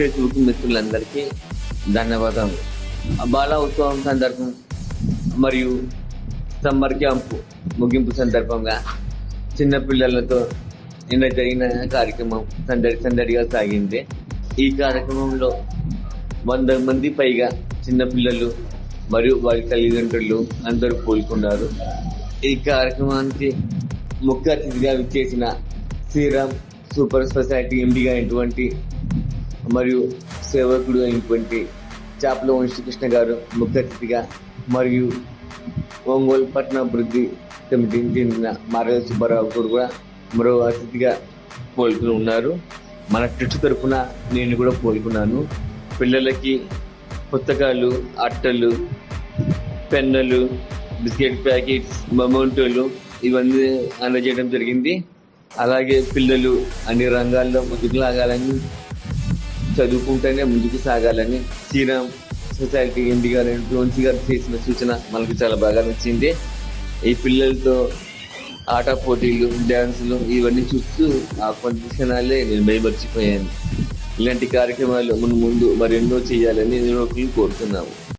Facebook మిత్రులందరికీ ధన్యవాదాలు. బాల ఉత్సవం సందర్భం మరియు సమ్మర్ క్యాంపు ముగింపు సందర్భంగా చిన్నపిల్లలతో నిన్న జరిగిన కార్యక్రమం సందడిగా సాగింది. ఈ కార్యక్రమంలో 100 మంది పైగా చిన్నపిల్లలు మరియు వారి తల్లిదండ్రులు అందరూ పాల్గొన్నారు. ఈ కార్యక్రమానికి ముఖ్య అతిథిగా విచ్చేసిన శ్రీరామ్ సూపర్ స్పెషాలిటీ ఎండిగా అయినటువంటి మరియు సేవకుడు అయినటువంటి చాపల వంశీకృష్ణ గారు ముఖ్య అతిథిగా, మరియు ఒంగోలు పట్టణ అభివృద్ధి కమిటీకి చెందిన మార్గ సుబ్బారావు గారు కూడా మరో అతిథిగా పాల్గొని ఉన్నారు. మన ట్రస్ట్ తరఫున నేను కూడా పాల్గొన్నాను. పిల్లలకి పుస్తకాలు, అట్టలు, పెన్నులు, బిస్కెట్ ప్యాకెట్స్, మొమెంటోలు ఇవన్నీ అందజేయడం జరిగింది. అలాగే పిల్లలు అన్ని రంగాల్లో ముందుకు లాగాలని, చదువుకుంటేనే ముందుకు సాగాలని శ్రీరామ్ సొసైటీ ఎండి గారు వంశీ గారు చేసిన సూచన మనకు చాలా బాగా నచ్చింది. ఈ పిల్లలతో ఆట పోటీలు, డ్యాన్సులు ఇవన్నీ చూస్తూ ఆ కొంత క్షణాలే నేను భయపరిచిపోయాను. ఇలాంటి కార్యక్రమాలు ముందు మరెన్నో చేయాలని నేను కోరుతున్నాము.